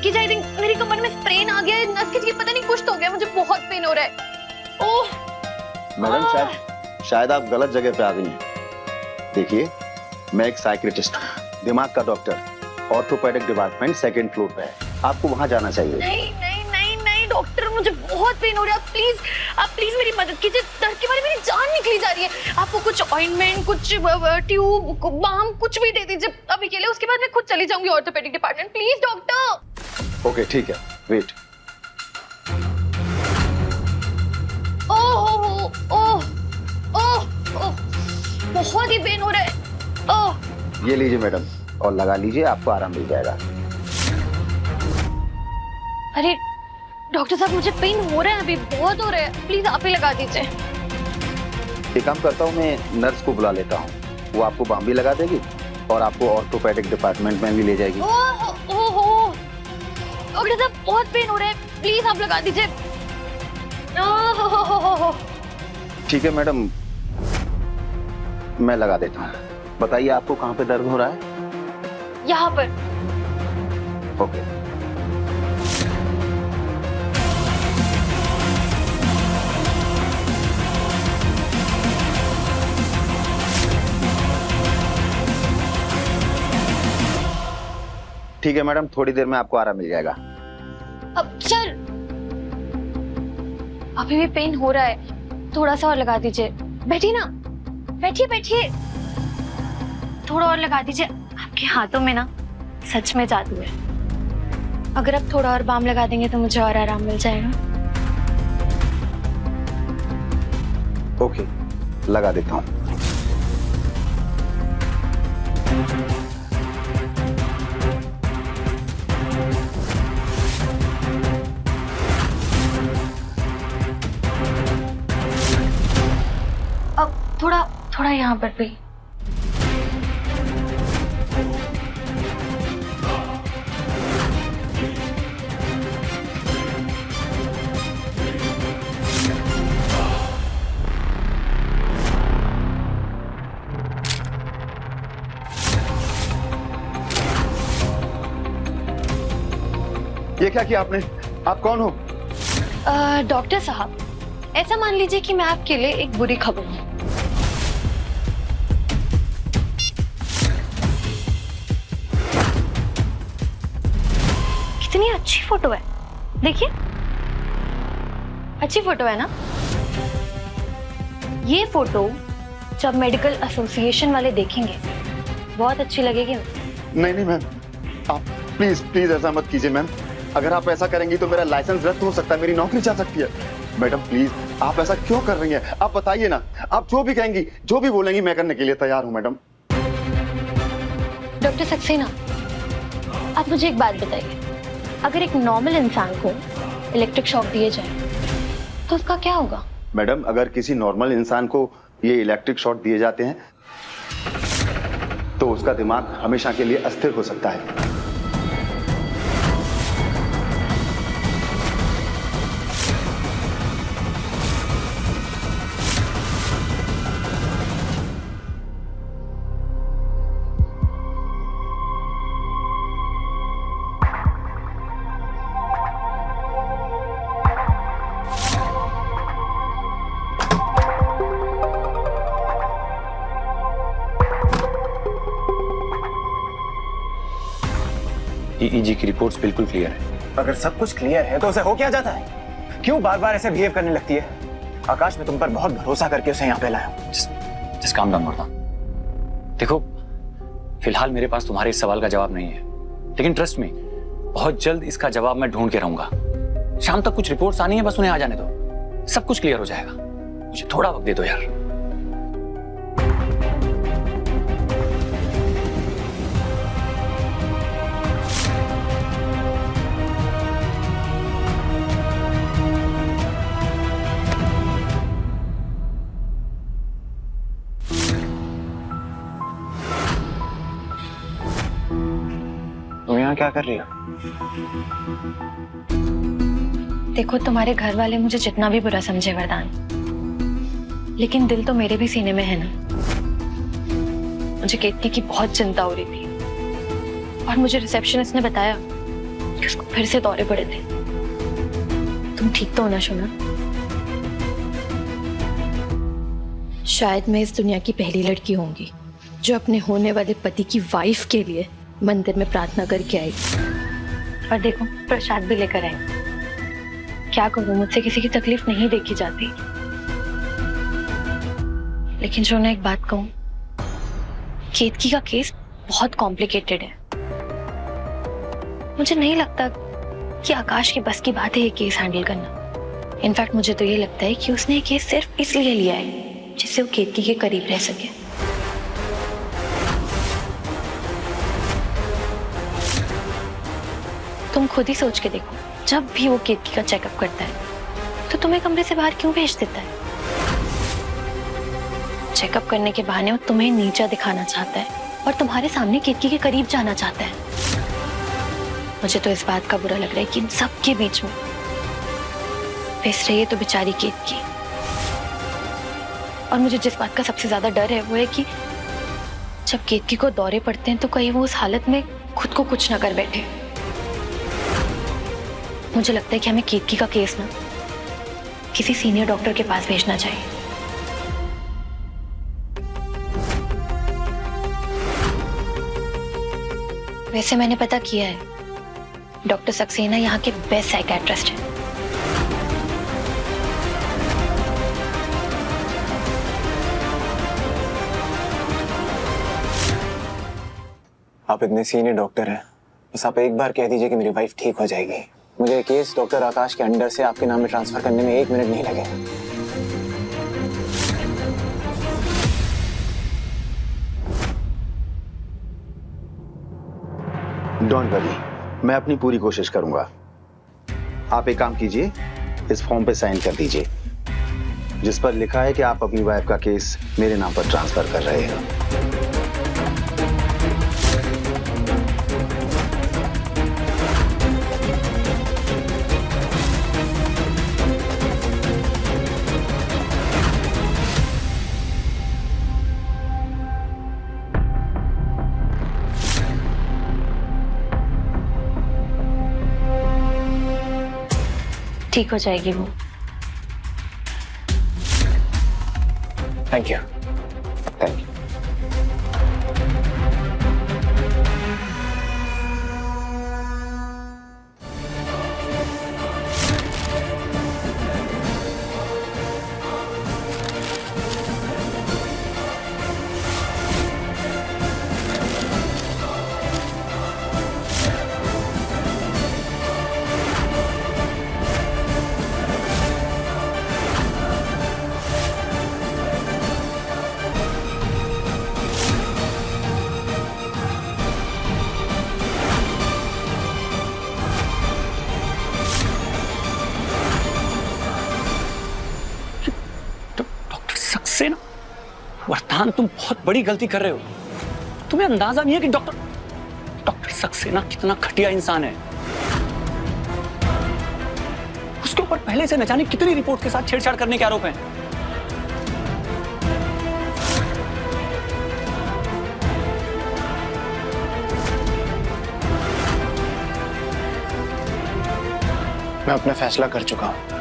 कि I think मेरी कमर में स्प्रेन आ गया है, नस खिंच गई, पता नहीं कुछ तो हो गया, मुझे बहुत पेन हो रहा है। ओह मैडम शायद आप गलत जगह पे आ गई हैं। देखिए, मैं एक साइकियाट्रिस्ट हूँ, दिमाग का doctor, orthopaedic department 2nd floor पे है। आपको वहाँ जाना चाहिए। नहीं नहीं नहीं नहीं डॉक्टर, मुझे बहुत पेन हो रहा है, आप प्लीज मेरी मदद कीजिए। दर्द के बारे में मेरी जान निकली जा रही है। आपको कुछ ऑइंटमेंट, कुछ ट्यूब, बाम, कुछ भी दे दीजिए अभी के लिए, उसके बाद मैं खुद चली जाऊंगी orthopaedic department. Please doctor. Okay ठीक है, वेट। ओह ओह ओह ओह, बहुत ही पेन हो रहा है। ओह ये लीजिए मैडम, और लगा लीजिए, आपको आराम मिल जाएगा। अरे डॉक्टर साहब, मुझे पेन हो रहा है, अभी बहुत हो रहा है, प्लीज आप ही लगा दीजिए। एक काम करता हूँ, मैं नर्स को बुला लेता हूँ, वो आपको बाम भी लगा देगी और आपको ऑर्थोपेडिक डिपार्टमेंट में भी ले जाएगी। ओह ओह डॉक्टर साहब, बहुत पेन हो रहा है, प्लीज आप लगा दीजिए। ओह ठीक है मैडम, मैं लगा देता हूँ। बताइए आपको कहाँ पे दर्द हो रहा है? यहाँ पर। ओके। ठीक है मैडम, थोड़ी देर में आपको आराम मिल जाएगा। अब सर, अभी भी पेन हो रहा है, थोड़ा सा और लगा दीजिए। बैठिए ना, बैठिए बैठिए, थोड़ा और लगा दीजिए। आपके हाथों में ना सच में जादू है। अगर आप थोड़ा और बाम लगा देंगे तो मुझे और आराम मिल जाएगा। ओके, लगा देता हूँ। अब थोड़ा थोड़ा यहाँ पर भी। ये क्या किया आपने? आप कौन हो? डॉक्टर साहब, ऐसा मान लीजिए कि मैं आपके लिए एक बुरी खबर हूँ। कितनी अच्छी फोटो है, देखिए, अच्छी फोटो है ना? ये फोटो जब मेडिकल एसोसिएशन वाले देखेंगे बहुत अच्छी लगेगी। नहीं नहीं मैम, आप प्लीज प्लीज ऐसा मत कीजिए मैम। अगर आप ऐसा करेंगी तो मेरा लाइसेंस रद्द हो सकता है, मेरी नौकरी जा सकती है। मैडम प्लीज, आप ऐसा क्यों कर रही हैं? आप बताइए ना, आप जो भी कहेंगी, जो भी बोलेंगी, मैं करने के लिए तैयार हूँ मैडम। डॉक्टर सक्सेना, आप मुझे एक बात बताइए, अगर एक नॉर्मल इंसान को इलेक्ट्रिक शॉक दिए जाए तो उसका क्या होगा? मैडम, अगर किसी नॉर्मल इंसान को ये इलेक्ट्रिक शॉक दिए जाते हैं तो उसका दिमाग हमेशा के लिए अस्थिर हो सकता है। ईईजी की रिपोर्ट्स बिल्कुल क्लियर है। अगर सब कुछ क्लियर है तो उसे हो क्या जाता है? क्यों बार बार ऐसे बिहेव करने लगती है? आकाश, मैं तुम पर बहुत भरोसा करके उसे यहाँ पे लाया हूँ। जिस काम डाउन करता। देखो, फिलहाल मेरे पास तुम्हारे इस सवाल का जवाब नहीं है, लेकिन ट्रस्ट मी, बहुत जल्द इसका जवाब मैं ढूंढ के रहूंगा। शाम तक कुछ रिपोर्ट्स आनी है, बस उन्हें आ जाने दो, सब कुछ क्लियर हो जाएगा। मुझे थोड़ा वक्त दे दो यार। तुम यहाँ क्या कर रही हो? देखो, तुम्हारे घर वाले मुझे जितना भी बुरा समझे वरदान, लेकिन दिल तो मेरे भी सीने में है ना। मुझे केतकी की बहुत चिंता हो रही थी और मुझे रिसेप्शनिस्ट ने बताया कि उसको फिर से दौरे पड़े थे। तुम ठीक तो हो ना शोना? शायद मैं इस दुनिया की पहली लड़की होंगी जो अपने होने वाले पति की वाइफ के लिए मंदिर में प्रार्थना करके आई। और देखो, प्रसाद भी लेकर आई। क्या करूं, मुझसे किसी की तकलीफ नहीं देखी जाती। लेकिन शोना, एक बात कहूं, केतकी का केस बहुत कॉम्प्लिकेटेड है। मुझे नहीं लगता कि आकाश के बस की बात है ये केस हैंडल करना। इनफैक्ट मुझे तो ये लगता है कि उसने ये केस सिर्फ इसलिए लिया है जिससे वो केतकी के करीब रह सके। तुम खुद ही सोच के देखो, जब भी वो केतकी का चेकअप करता है तो तुम्हें कमरे से बाहर क्यों भेज देता है? चेकअप करने के बहाने वो तुम्हें नीचा दिखाना चाहता है और तुम्हारे सामने केतकी के करीब जाना चाहता है। मुझे तो इस बात का बुरा लग रहा है कि इन सब के बीच में फंस रही है तो बेचारी केतकी। और मुझे जिस बात का सबसे ज्यादा डर है वो है कि जब केतकी को दौरे पड़ते हैं तो कहीं वो उस हालत में खुद को कुछ ना कर बैठे। मुझे लगता है कि हमें केतकी का केस ना किसी सीनियर डॉक्टर के पास भेजना चाहिए। वैसे मैंने पता किया है, डॉक्टर सक्सेना यहाँ के बेस्ट साइकियाट्रिस्ट हैं। आप इतने सीनियर डॉक्टर हैं, बस आप एक बार कह दीजिए कि मेरी वाइफ ठीक हो जाएगी। मुझे ये केस डॉक्टर आकाश के अंडर से आपके नाम में ट्रांसफर करने में 1 मिनट नहीं लगेगा। डोंट वरी, मैं अपनी पूरी कोशिश करूंगा। आप एक काम कीजिए, इस फॉर्म पे साइन कर दीजिए जिस पर लिखा है कि आप अपनी वाइफ का केस मेरे नाम पर ट्रांसफर कर रहे हैं। ठीक हो जाएगी वो। Thank you. Thank you. Saxena, वरदान, तुम बहुत बड़ी गलती कर रहे हो। तुम्हें अंदाजा नहीं है कि डॉक्टर सक्सेना कितना घटिया इंसान है। उसके ऊपर पहले से न जाने कितनी रिपोर्ट के साथ छेड़छाड़ करने के आरोप हैं। मैं अपना फैसला कर चुका हूं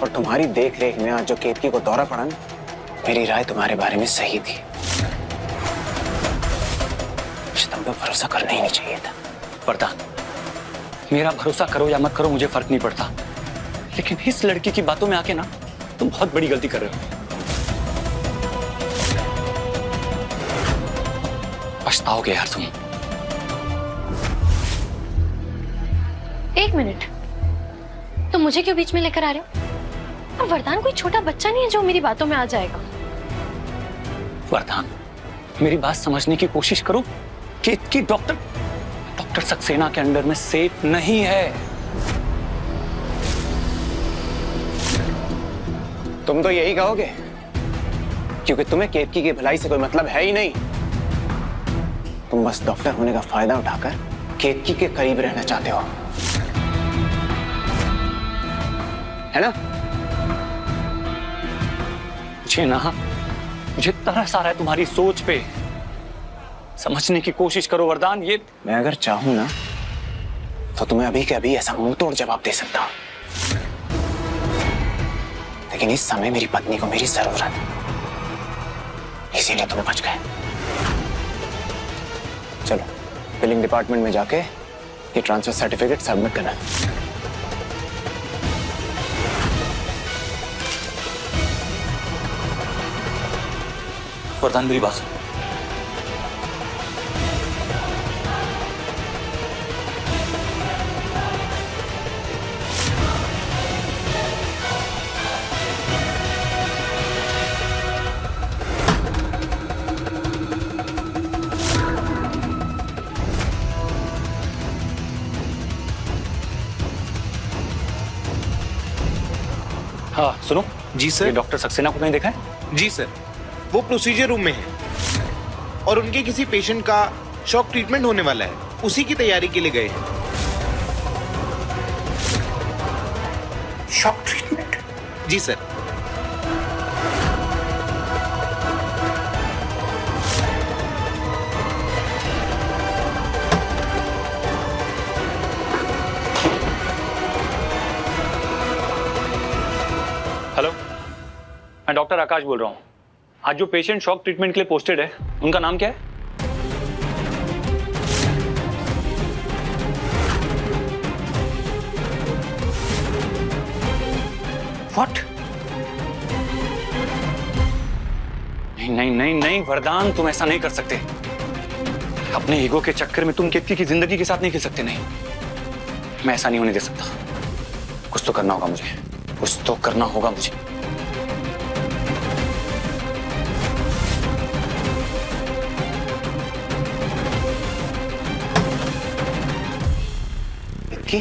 और तुम्हारी देख रेख में आज जो केतकी को दौरा पड़ा ना, मेरी राय तुम्हारे बारे में सही थी। तुम पे भरोसा करना ही नहीं चाहिए था। वरदान, मेरा भरोसा करो या मत करो मुझे फर्क नहीं पड़ता, लेकिन इस लड़की की बातों में आके ना तुम बहुत बड़ी गलती कर रहे हो। पछताओगे यार तुम। एक मिनट, तुम मुझे क्यों बीच में लेकर आ रहे हो? और वरदान कोई छोटा बच्चा नहीं है जो मेरी बातों में आ जाएगा। वरदान, मेरी बात समझने की कोशिश करो। केतकी डॉक्टर सक्सेना के अंडर में सेफ नहीं है। तुम तो यही कहोगे क्योंकि तुम्हें केतकी की भलाई से कोई मतलब है ही नहीं। तुम बस डॉक्टर होने का फायदा उठाकर केतकी के करीब रहना चाहते हो, है ना? मुझे तरस आ रहा है तुम्हारी सोच पे। समझने की कोशिश करो वरदान। ये मैं अगर चाहूं ना तो तुम्हें अभी के अभी ऐसा मुंह तोड़ जवाब दे सकता हूं, लेकिन इस समय मेरी पत्नी को मेरी जरूरत है, इसीलिए तुम बच गए। चलो बिलिंग डिपार्टमेंट में जाके ये ट्रांसफर सर्टिफिकेट सबमिट करना है। वरदान मेरी बात सुन। हाँ सुनो जी ये सर। डॉक्टर सक्सेना को कहीं देखा है? जी सर, वो प्रोसीजर रूम में है और उनके किसी पेशेंट का शॉक ट्रीटमेंट होने वाला है, उसी की तैयारी के लिए गए हैं। Shock treatment? जी सर। हेलो, मैं डॉक्टर आकाश बोल रहा हूँ। आज जो पेशेंट शॉक ट्रीटमेंट के लिए पोस्टेड है, उनका नाम क्या है? व्हाट? नहीं नहीं नहीं नहीं वरदान, तुम ऐसा नहीं कर सकते। अपने ईगो के चक्कर में तुम केतकी की जिंदगी के साथ नहीं खेल सकते। नहीं, मैं ऐसा नहीं होने दे सकता। कुछ तो करना होगा मुझे, कुछ तो करना होगा मुझे। की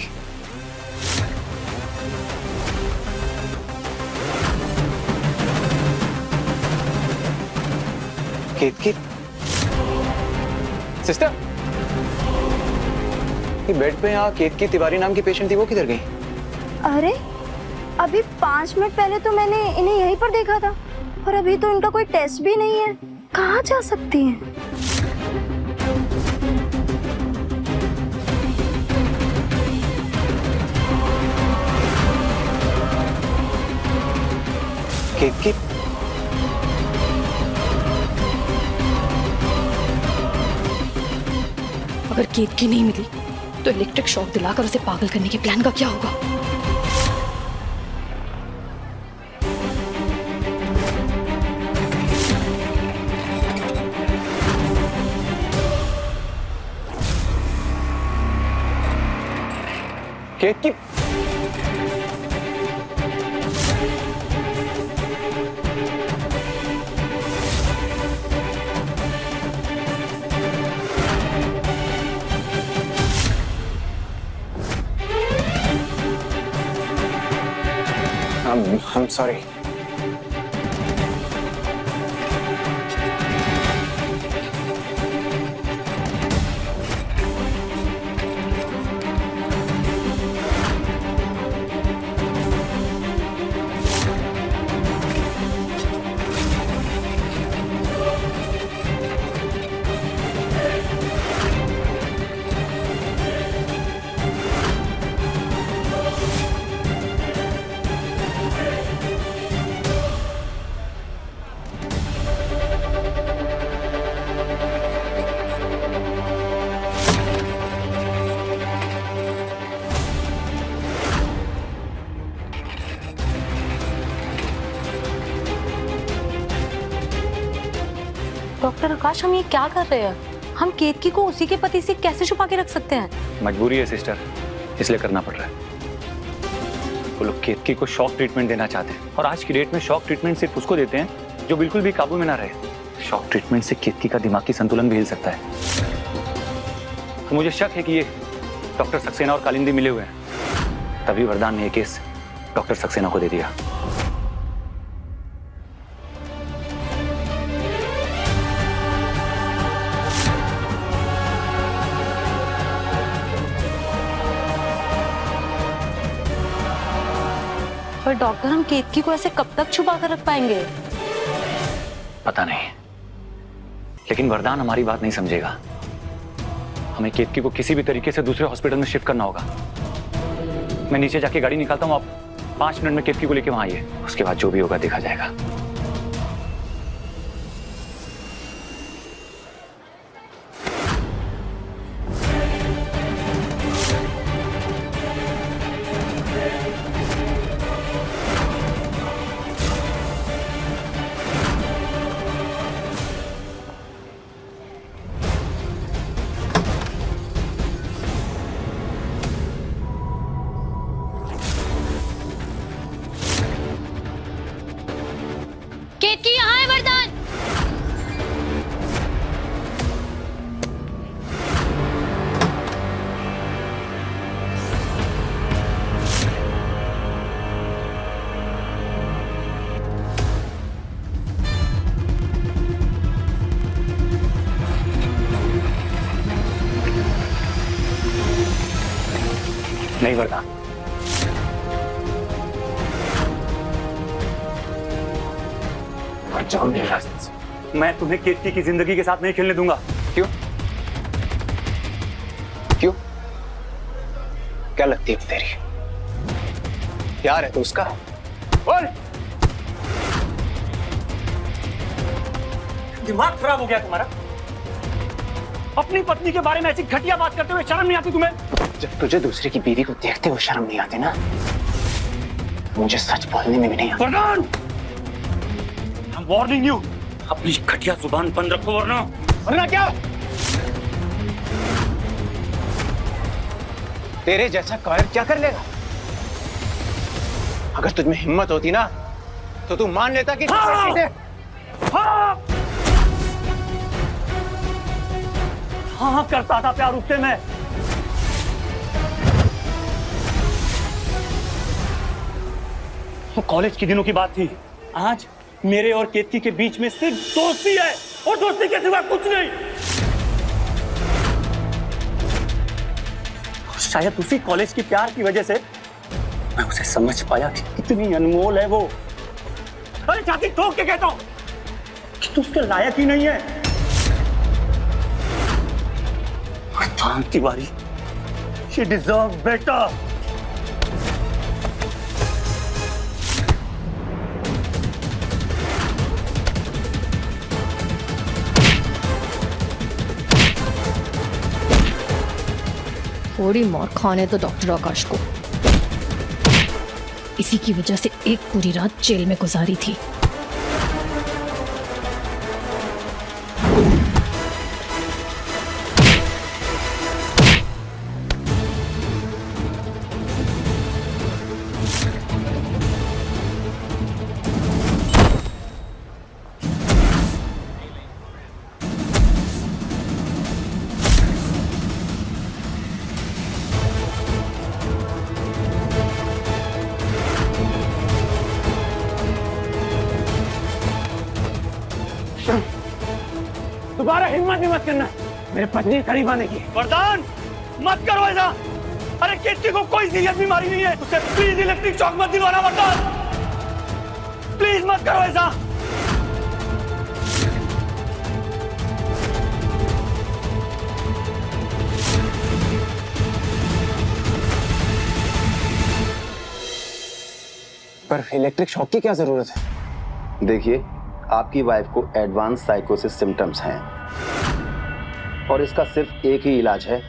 केतकी सिस्टर, ये बेड पे यहाँ केतकी तिवारी नाम की पेशेंट थी, वो किधर गई? अरे अभी 5 मिनट पहले तो मैंने इन्हें यहीं पर देखा था और अभी तो इनका कोई टेस्ट भी नहीं है। कहाँ जा सकती हैं? केतकी अगर केतकी नहीं मिली तो इलेक्ट्रिक शॉक दिलाकर उसे पागल करने के प्लान का क्या होगा? केतकी I'm sorry. डॉक्टर आकाश, हम ये क्या कर रहे हैं? हम केतकी को उसी के पति से कैसे छुपा के रख सकते हैं? मजबूरी है सिस्टर, इसलिए करना पड़ रहा है। वो लोग केतकी को शॉक ट्रीटमेंट देना चाहते हैं और आज की डेट में शॉक ट्रीटमेंट सिर्फ उसको देते हैं जो बिल्कुल भी काबू में ना रहे। शॉक ट्रीटमेंट से केतकी का दिमागी संतुलन भी हिल सकता है। तो मुझे शक है कि ये डॉक्टर सक्सेना और कालिंदी मिले हुए हैं, तभी वरदान ने ये केस डॉक्टर सक्सेना को दे दिया। पर डॉक्टर, हम केतकी को ऐसे कब तक छुपा कर रख पाएंगे? पता नहीं, लेकिन वरदान हमारी बात नहीं समझेगा। हमें केतकी को किसी भी तरीके से दूसरे हॉस्पिटल में शिफ्ट करना होगा। मैं नीचे जाके गाड़ी निकालता हूँ, आप 5 मिनट में केतकी को लेके वहां आइए। उसके बाद जो भी होगा देखा जाएगा। केतकी यहाँ है वरदान। नहीं वरदान, जाओ मेरे रास्ते से। मैं तुम्हें केतकी की जिंदगी के साथ नहीं खेलने दूंगा। क्यों? क्यों? क्या लगती है तेरी? प्यार है तो उसका? बोल। दिमाग खराब हो गया तुम्हारा? अपनी पत्नी के बारे में ऐसी घटिया बात करते हुए शर्म नहीं आती तुम्हें? जब तुझे दूसरे की बीवी को देखते हुए शर्म नहीं आती ना, मुझे सच बोलने में भी नहीं आती। वार्निंग यू, अपनी घटिया जुबान बंद रखो वरना क्या? तेरे जैसा कायर क्या कर लेगा? अगर तुझ में हिम्मत होती ना तो तू मान लेता कि हाँ करता था प्यार उससे मैं। वो कॉलेज के दिनों की बात थी। आज मेरे और केतकी के बीच में सिर्फ दोस्ती है और दोस्ती के सिवा कुछ नहीं। शायद उसी कॉलेज की प्यार की वजह से मैं उसे समझ पाया कि कितनी अनमोल है वो। अरे छाती ठोक के कहता हूं कि तू उसके लायक ही नहीं है। वरदान तिवारी, she deserves better। थोड़ी मार खाने तो डॉक्टर आकाश को। इसी की वजह से एक पूरी रात जेल में गुजारी थी। दोबारा हिम्मत भी मत करना मेरे पत्नी के करीब आने की। वरदान मत करो ऐसा। अरे केतकी को कोई सीरियस बीमारी नहीं है, उसे प्लीज इलेक्ट्रिक शॉक मत दिलवाना वरदान, प्लीज मत करो ऐसा। पर इलेक्ट्रिक शॉक की क्या जरूरत है? देखिए, आपकी वाइफ को एडवांस साइकोसिस सिम्टम्स हैं और इसका सिर्फ एक ही इलाज है,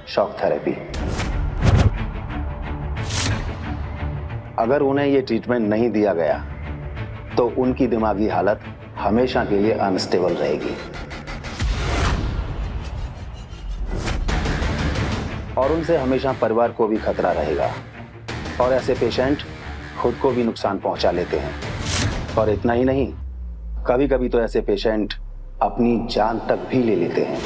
शॉक थेरेपी। अगर उन्हें यह ट्रीटमेंट नहीं दिया गया तो उनकी दिमागी हालत हमेशा के लिए अनस्टेबल रहेगी और उनसे हमेशा परिवार को भी खतरा रहेगा। और ऐसे पेशेंट खुद को भी नुकसान पहुंचा लेते हैं। और इतना ही नहीं, कभी कभी तो ऐसे पेशेंट अपनी जान तक भी ले लेते हैं।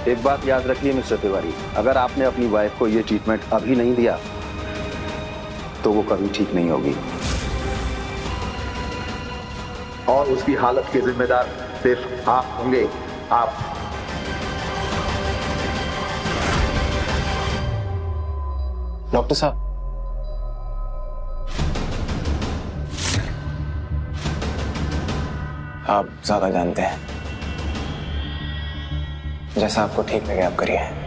एक बात याद रखिए मिस्टर तिवारी, अगर आपने अपनी वाइफ को यह ट्रीटमेंट अभी नहीं दिया तो वो कभी ठीक नहीं होगी और उसकी हालत के जिम्मेदार सिर्फ आप होंगे, आप। डॉक्टर साहब, आप ज्यादा जानते हैं। जैसा आपको ठीक लगे आप करिए।